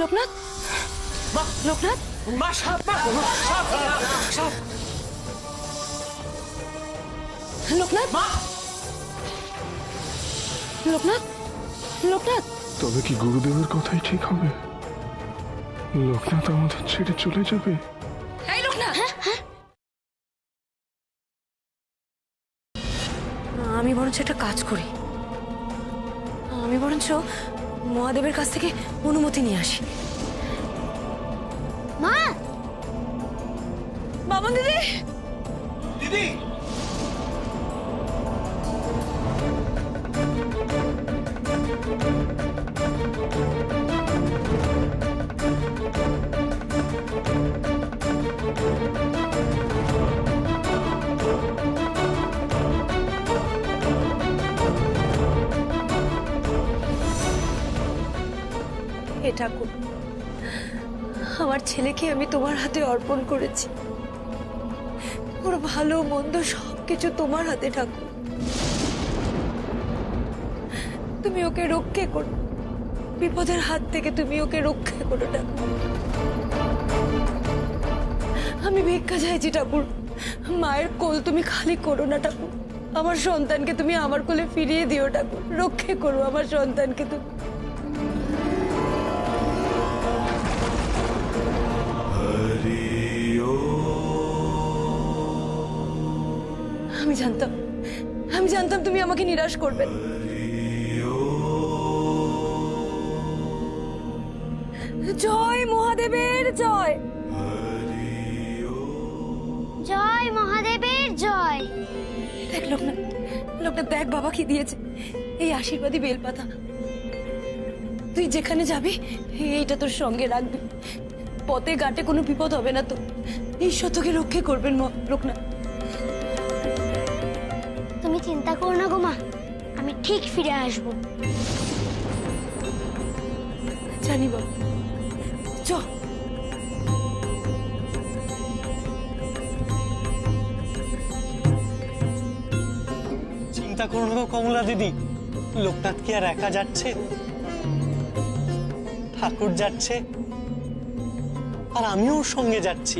লোকনাথ, লোকনাথ, মা সাপ, মা সাপ, সাপ। লোকনাথ, মা লোকনাথ, লোকনাথ। তবে কি গুরুদেবের কথাই ঠিক হবে? লোকনাথ আমাদের ছেড়ে চলে যাবে? এই লোকনাথ, আমি বরঞ্চ একটা কাজ করি, আমি বরঞ্চ মহাদেবের কাছ থেকে অনুমতি নিয়ে আসি। মা, বাবা দিদি, দিদি, হে ঠাকুর, আমার ছেলেকে আমি তোমার হাতে অর্পণ করেছি। ওর ভালো মন্দ সবকিছু তোমার হাতে ঠাকুর। তুমি ওকে রক্ষে করো, বিপদের হাত থেকে তুমি ওকে রক্ষা করো ঠাকুর। আমি ভিক্ষা চাইছি ঠাকুর, মায়ের কোল তুমি খালি করো না ঠাকুর। আমার সন্তানকে তুমি আমার কোলে ফিরিয়ে দিও ঠাকুর, রক্ষে করো আমার সন্তানকে তুমি। আমি জানতাম তুমি আমাকে নিরাশ করবে। জয় মহাদেবের জয়, জয় মহাদেবের জয়। দেখ লোকনাথ, লোকনাথ দেখ বাবা কি দিয়েছে, এই আশীর্বাদী বেলপাতা। তুই যেখানে যাবি এইটা তোর সঙ্গে রাখবি, পথে ঘাটে কোনো বিপদ হবে না তো। ঈশ্বর তোকে রক্ষে করবেন লোকনাথ। তুমি চিন্তা করো না গো মা, আমি ঠিক ফিরে আসবো। জানি বাবা, চ। চিন্তা করো না কমলা দিদি, লোকনাথ কি আর একা যাচ্ছে? ঠাকুর যাচ্ছে আর আমিও ওর সঙ্গে যাচ্ছি।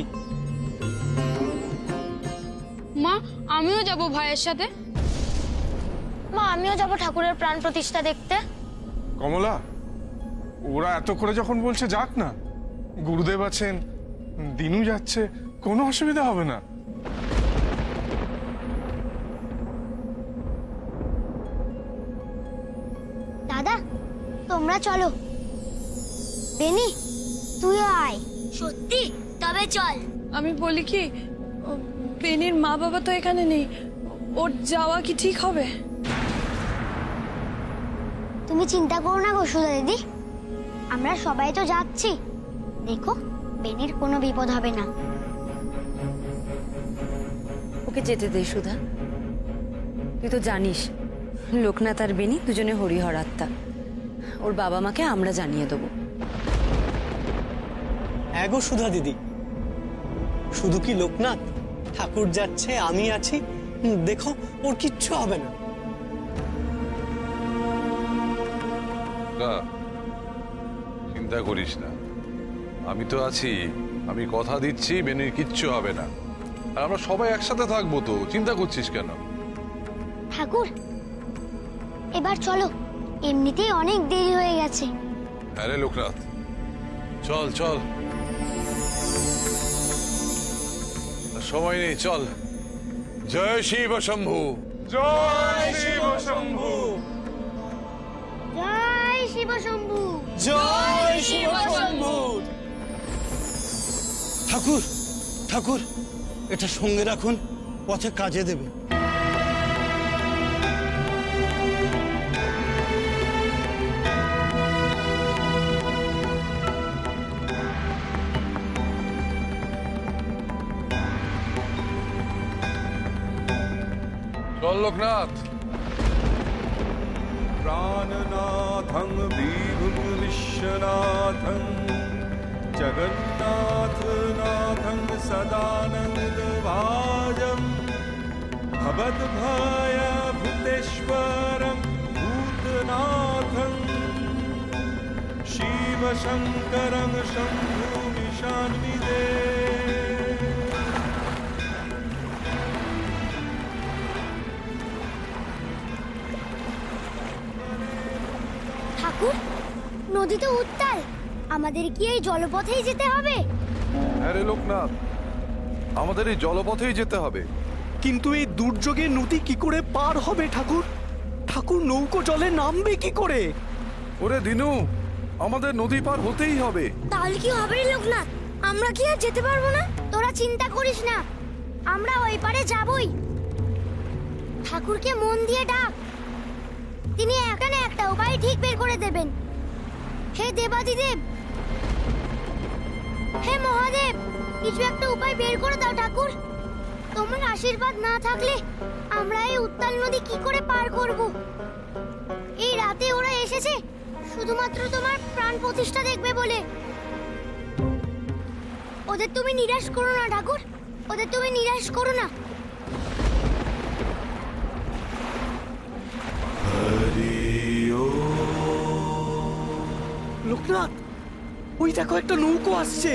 মা, আমিও যাব ভাইয়ের সাথে। মা, আমিও যাব ঠাকুরের প্রাণ প্রতিষ্ঠা দেখতে। কমলা, ওরা এত করে যখন বলছে যাক না, গুরুদেব আছেন, দিনু যাচ্ছে, কোনো অসুবিধা হবে না। দাদা, তোমরা চলো। বেনি, তুইও আয়। সত্যি? তবে চল। আমি বলি কি, বেনির মা বাবা তো এখানে নেই, ওর যাওয়া কি ঠিক হবে? তুমি চিন্তা করো না গো সুধা দিদি, আমরা সবাই তো যাচ্ছি। দেখো, বেনির কোনো বিপদ হবে না। ওকে যেতে দে সুধা। তুই তো জানিস লোকনাথ আর বেনি দুজনে হরিহর আত্মা, ওর বাবা মাকে আমরা জানিয়ে দেবো। এগো সুধা দিদি, শুধু কি লোকনাথ, ঠাকুর যাচ্ছে, আমি আছি, দেখো ওর কিচ্ছু হবে না। চিন্তা করিস না, আমি তো আছি। আমি কথা দিচ্ছি বেনির কিচ্ছু হবে না, আর আমরা সবাই একসাথে থাকবো তো। চিন্তা করছিস কেন? ঠাকুর, এবার চলো, এমনিতেই অনেক দেরি হয়ে গেছে। আরে লোকনাথ, চল চল, সময় নেই, চল। জয় শিব শম্ভু, জয় শিব শম্ভু, জয় শিব শম্ভু, জয় শিব শম্ভু। ঠাকুর, ঠাকুর, এটা সঙ্গে রাখুন, পথে কাজে দেবে। চল লোকনাথ। प्राणनाथं विभुं विश्वनाथं जगन्नाथनाथं सदानन्दभाजं भवद्भयभूतेश्वरं भूतनाथं शिव शङ्करं शम्भुमिशान्विदे ঠাকুর, নদী তো উত্তাল, আমাদের কি এই জলপথেই যেতে হবে? হ্যাঁ রে লোকনাথ, আমাদের এই জলপথেই যেতে হবে। কিন্তু এই দুর্যোগে নদী কি করে পার হবে ঠাকুর? ঠাকুর নৌকো জলে নামবে কি করে? ওরে দিনু, আমাদের নদী পার হতেই হবে। তাহলে কি হবে রে লোকনাথ? আমরা কি আর যেতে পারবো না? তোরা চিন্তা করিস না, আমরা ওই পারে যাবই। ঠাকুরকে মন দিয়ে ডাক, তিনি এখানে একটা উপায় ঠিক বের করে দেবেন। হে দেবাদিদেব, হে মহাদেব, কিছু একটা উপায় বের করে দাও ঠাকুর। তোমার আশীর্বাদ না থাকলে আমরা এই উত্তাল নদী কি করে পার করব? এই রাতে ওরা এসেছে শুধুমাত্র তোমার প্রাণ প্রতিষ্ঠা দেখবে বলে। ওদের তুমি নিরাশ করো না ঠাকুর, ওদের তুমি নিরাশ করো না। লোকনাথ, ওই দেখো একটা নৌকো আসছে।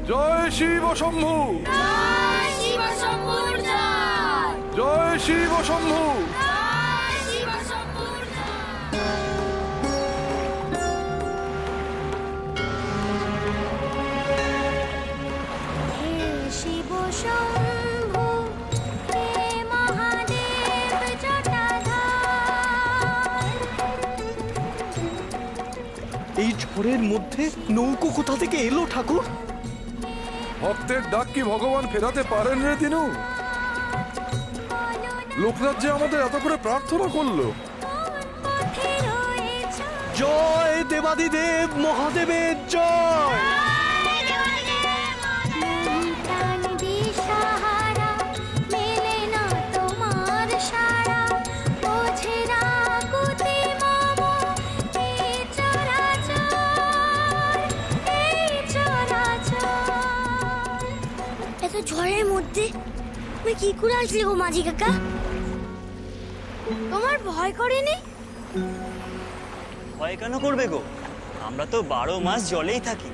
জয় শিব শম্ভু, জয় শিব শম্ভু। হে শিব শম্ভু, হে মহাদেব জটাধার। এই ঝড়ের মধ্যে নৌকো কোথা থেকে এলো ঠাকুর? ভক্তের ডাক কি ভগবান ফেরাতে পারেন রে দিনু? লোকনাথ যে আমাদের এত করে প্রার্থনা করলো। জয় দেবাদিদেব মহাদেবের জয়। প্রাণ দিশাহারা, মেলে না তোমার সারা, বোঝে না গতি মম এই চরাচর, এই চরাচর। এত ঝড়ের মধ্যে তুমি কি করে আসলে গো মাঝি কাকা? তোমার ভয় করেনি? ভয় কেন করবে গো? আমরা তো 12 মাস জলেই থাকি।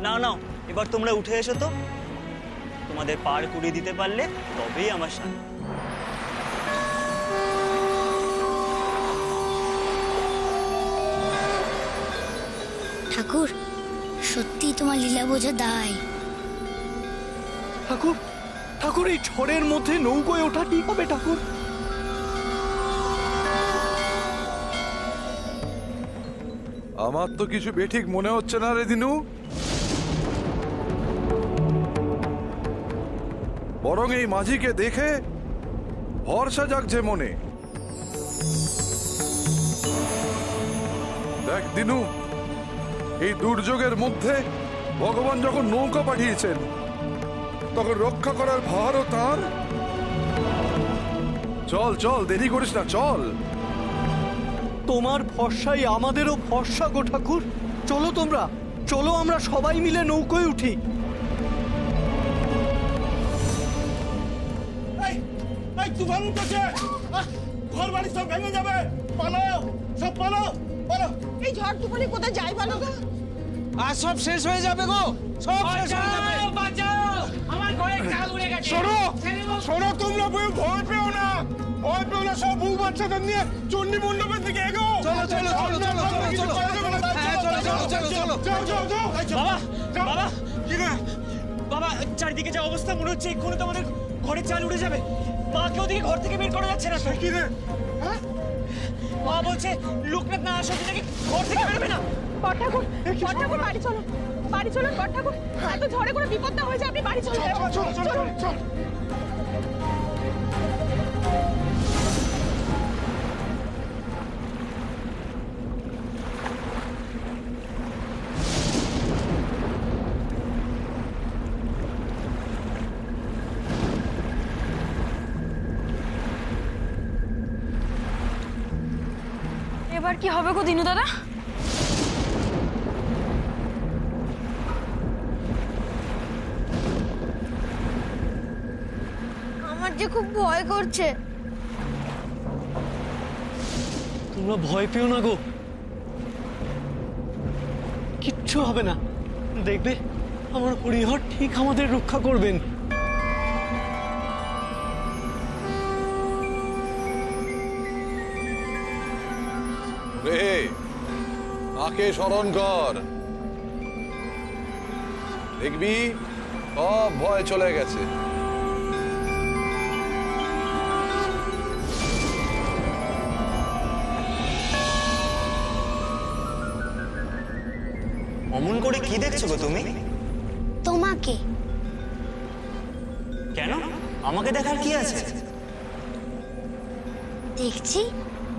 নাও নাও, এবার তোমরা উঠে এসো তো। তোমাদের পার করিয়ে দিতে পারলে তবেই আমার শান্তি। ঠাকুর, সত্যি তোমার লীলা বোঝা দায়। ঠাকুর, ঠাকুর, এই ঝড়ের মধ্যে নৌকোয় ওঠা ঠিক হবে ঠাকুর? আমার তো কিছু বেঠিক মনে হচ্ছে না রে দিনু। বরং এই মাঝিকে দেখে ভরসা জাগছে মনে। দেখ দিনু, এই দুর্যোগের মধ্যে ভগবান যখন নৌকা পাঠিয়েছেন তখন রক্ষা করার ভারও তার। চল চল, দেরি করিস না, চল। তোমার ভরসাই আমাদেরও ভরসা গো ঠাকুর। চলো তোমরা, চলো আমরা সবাই মিলে নৌকোয় উঠি। তুফান উঠেছে, ঘর বাড়ি সব ভেঙে যাবে। পালাও, সব পালাও, পালাও। এই ঝড় তুফানে কোথায় যাই বলো গো? আর সব শেষ হয়ে যাবে গো, সব শেষ হয়ে যাবে। আমার ঘরে চাল উড়ে গেছে। শোনো, শোনো, তোমরা ভয় পেও না, ভয় পেও না। সব বউ বাচ্চাদের নিয়ে চণ্ডী মণ্ডপের দিকে এগো। চলো চলো চলো চলো চলো চলো। বাবা, বাবা, কি রে বাবা, চারিদিকে যে অবস্থা মনে হচ্ছে এক্ষুনি তো আমাদের ঘরে চাল উড়ে যাবে। মাকে ওদিকে ঘর থেকে বের করা যাচ্ছে না। কি রে? মা বলছে লোকনাথ না আসা নাকি ঘর থেকে বেরোবে না। বড়ঠাকুর, বড়ঠাকুর বাড়ি চলো, বাড়ি চলুন বড়ঠাকুর। এত ঝড়ে কোনো বিপদ না হয়ে যায়, আপনি বাড়ি চলুন। চলো চলো চলো চলো। এবার কি হবে গো দিনু দাদা? আমার যে খুব ভয় করছে। তোমরা ভয় পেও না গো, কিচ্ছু হবে না। দেখবে আমার হরিহর ঠিক আমাদের রক্ষা করবেন। রে মাকে স্মরণ কর, দেখবি সব ভয় চলে গেছে। অমন করে কি দেখছো গো তুমি? তোমাকে। কেন? আমাকে দেখার কি আছে? দেখছি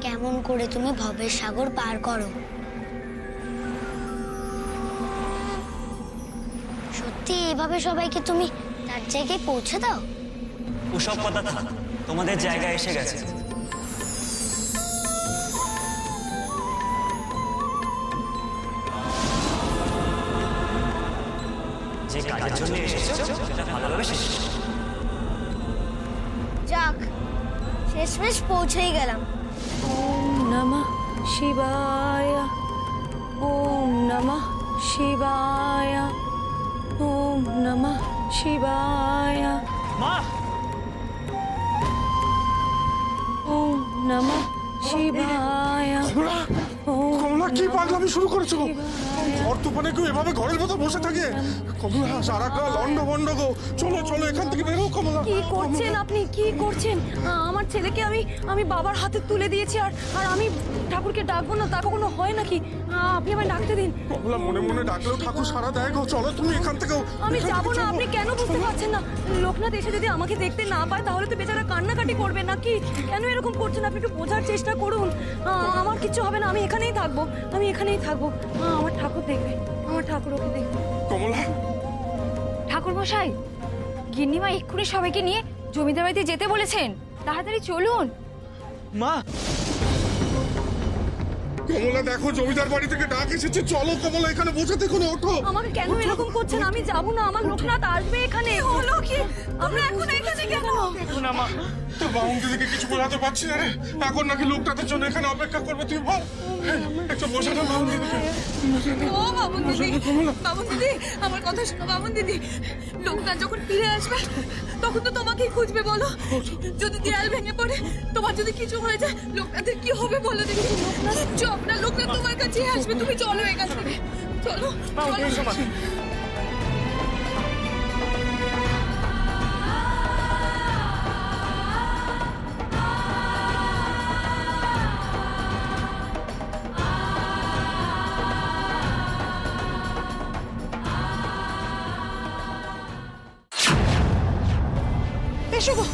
কেমন করে তুমি ভবের সাগর পার করো। সত্যি এভাবে সবাইকে তুমি তার জায়গায় পৌঁছে দাও? ওসব কথা থাক, তোমাদের জায়গা এসে গেছে। যে কাজের জন্য এসেছো সেটা ভালোভাবে শেষ করো। যাক, শেষমেশ পৌঁছেই গেলাম। ওম নমঃ শিবায়, ওম নমঃ শিবায়, ওম নমঃ শিবায়, মা, ওম নমঃ শিবায়। কমলা, কমলা কি পাগলামি শুরু করেছো? ঝড় তুফানে কেউ এভাবে ঘরের মতো বসে থাকে? কমলা সারা গা লন্ড ভন্ড গো। চলো চলো এখান থেকে বেরো কমলা। কি করছেন আপনি? কি করছেন? আমার ছেলেকে আমি বাবার হাতে তুলে দিয়েছি, আর আমি ঠাকুরকে ডাকবো না তা কখনো হয় নাকি? আপনি আমায় ডাকতে দিন। কমলা মনে মনে ডাকলেও ঠাকুর সারা দেয় গো। চলো তুমি এখান থেকে। আমি যাবো না। আপনি কেন বুঝতে পারছেন না? লোকনাথ এসে যদি আমাকে দেখতে না পায় তাহলে তো বেচারা কান্নাকাটি করবে নাকি? কেন এরকম করছেন? আপনি একটু বোঝার চেষ্টা করুন। আমার কিচ্ছু হবে না, আমি এখানেই থাকবো, আমি এখানেই থাকবো। আমার ঠাকুর দেখবে, আমার ঠাকুর ওকে দেখবে। কমলা, ঠাকুর মশাই, গিন্নিমা এক্ষুনি সবাইকে নিয়ে জমিদার বাড়িতে যেতে বলেছেন, তাড়াতাড়ি চলুন। মা, কমলা দেখো জমিদার বাড়ি থেকে ডাক এসেছে। চলো কমলা এখানে বসে দেখো না, ওঠো। আমাকে কেন এরকম করছেন? আমি যাবো না, আমার লোকনাথ আসবে এখানে। হলো কি? আমরা এখন এখানে কেন? না মা, তোর বাবুন দিদিকে কিছু বোঝাতে পারছি না রে। এখন নাকি লোকটাদের জন্য এখানে অপেক্ষা করবে। তুই বল, একটু বসে না বাবুন দিদিকে। ও বাবুন দিদি, বাবুন দিদি, আমার কথা শোনো বাবুন দিদি। লোকনাথ যখন ফিরে আসবে তখন তো তোমাকেই খুঁজবে। বলো, যদি দেয়াল ভেঙে পড়ে, তোমার যদি কিছু হয়ে যায়, লোকনাথের কি হবে বলো দেখি। কিচ্ছু হবে না, লোকনাথ তোমার কাছেই আসবে। তুমি চলো এখান থেকে, চলো চলো। এসো গো,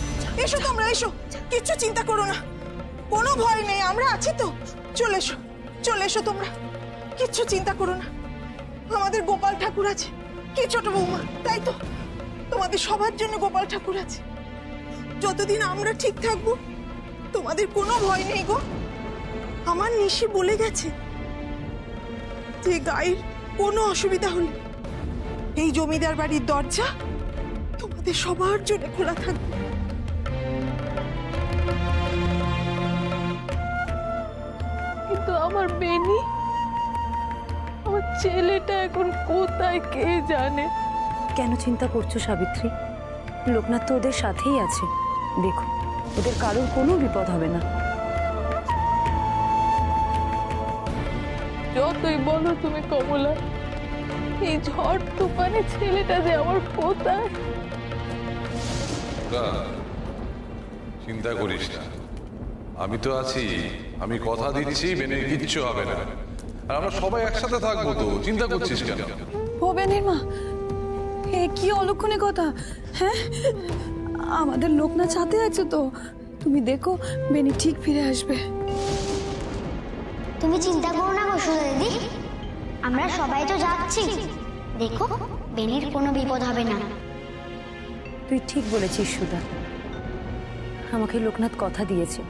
এসো তোমরা, এসো। কিচ্ছু চিন্তা করো না, কোনো ভয় নেই, আমরা আছি তো। চলে এসো, চলে এসো তোমরা, কিচ্ছু চিন্তা করো না। আমাদের গোপাল ঠাকুর আছে। কি ছোট বৌমা, তাই তো? তোমাদের সবার জন্য গোপাল ঠাকুর আছে। যতদিন আমরা ঠিক থাকবো তোমাদের কোনো ভয় নেই গো। আমার নিশি বলে গেছে যে গায়ের কোনো অসুবিধা হলে এই জমিদার বাড়ির দরজা তোমাদের সবার জন্য খোলা থাকবে। কিন্তু আমার বেনি, আমার ছেলেটা এখন কোথায় কে জানে। কেন চিন্তা করছো সাবিত্রী? লোকনাথ তো ওদের সাথেই আছে। দেখো, ওদের কারোর কোনো বিপদ হবে না। যতই বলো তুমি কমলা, এই ঝড় তুফানে ছেলেটা যে আমার কোথায়। চিন্তা করিস না, আমি তো আছি। আমি কথা দিচ্ছি বেনির কিচ্ছু হবে না, আর আমরা সবাই একসাথে থাকবো তো। চিন্তা করছিস কেন? ভবেনের মা, এ কি অলক্ষণে কথা? হ্যাঁ, আমাদের লোকনাথ সাথে আছে তো। তুমি দেখো, বেনি ঠিক ফিরে আসবে। তুমি চিন্তা করো না বসুধা দিদি, আমরা সবাই তো যাচ্ছি। দেখো, বেনির কোনো বিপদ হবে না। তুই ঠিক বলেছিস সুধা। আমাকে লোকনাথ কথা দিয়েছে,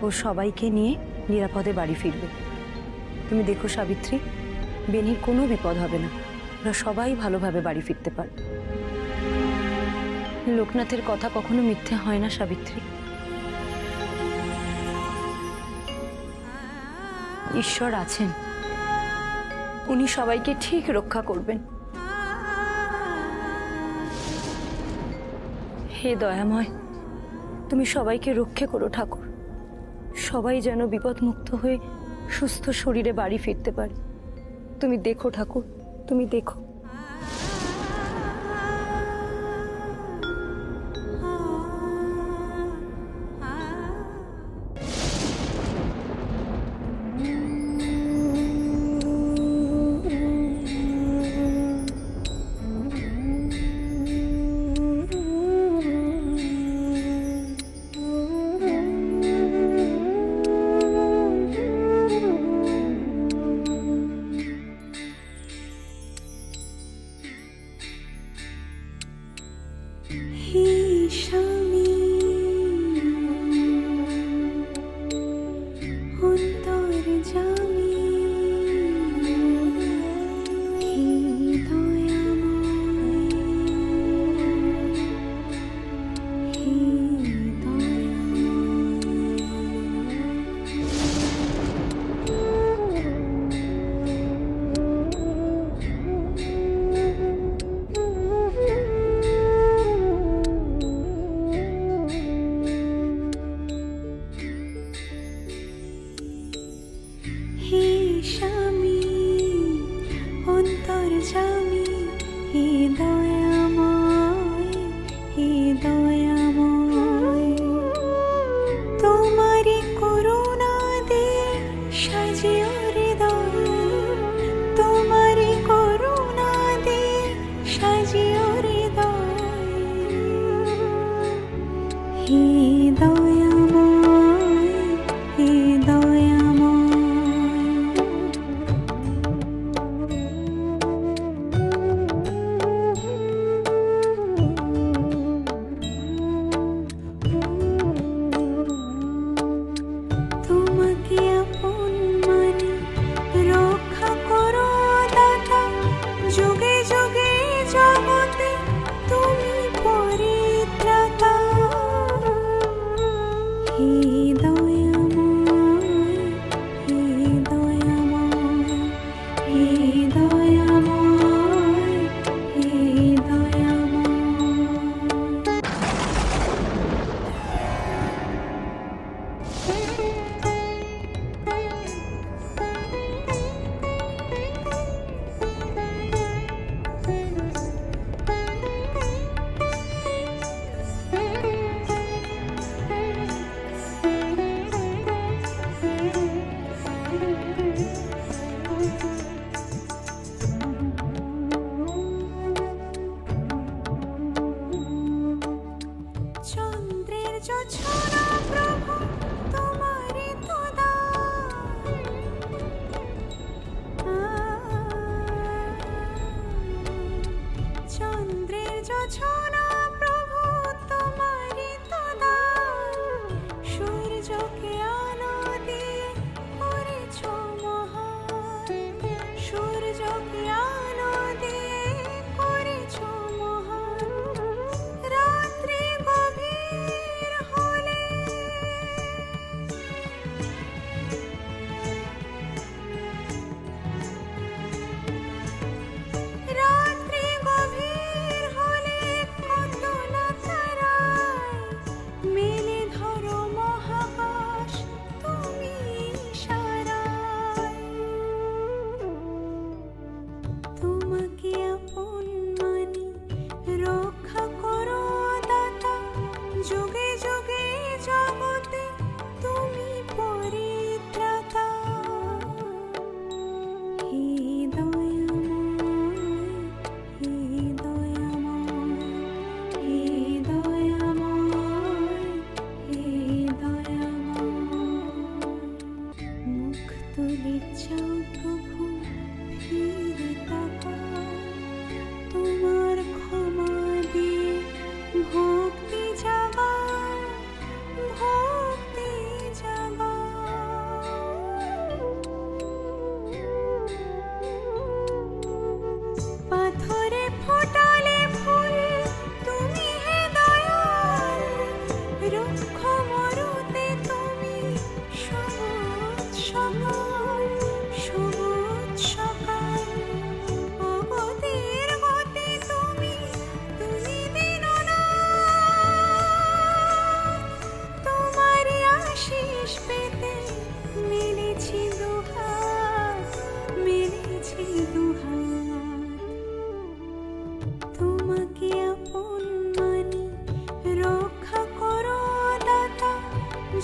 ও সবাইকে নিয়ে নিরাপদে বাড়ি ফিরবে। তুমি দেখো সাবিত্রী, বেনির কোনো বিপদ হবে না। ওরা সবাই ভালোভাবে বাড়ি ফিরতে পারবে। লোকনাথের কথা কখনো মিথ্যে হয় না সাবিত্রী। ঈশ্বর আছেন, উনি সবাইকে ঠিক রক্ষা করবেন। হে দয়াময়, তুমি সবাইকে রক্ষা করো ঠাকুর। সবাই যেন বিপদমুক্ত হয়ে সুস্থ শরীরে বাড়ি ফিরতে পারে। তুমি দেখো ঠাকুর, তুমি দেখো। রাত্রি গভীর হলে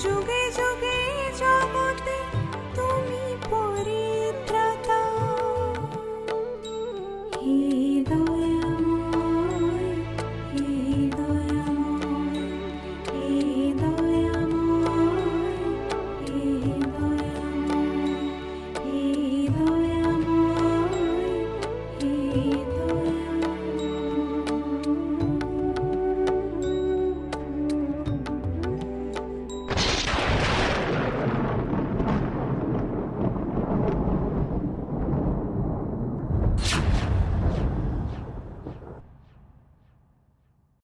যুগে যুগে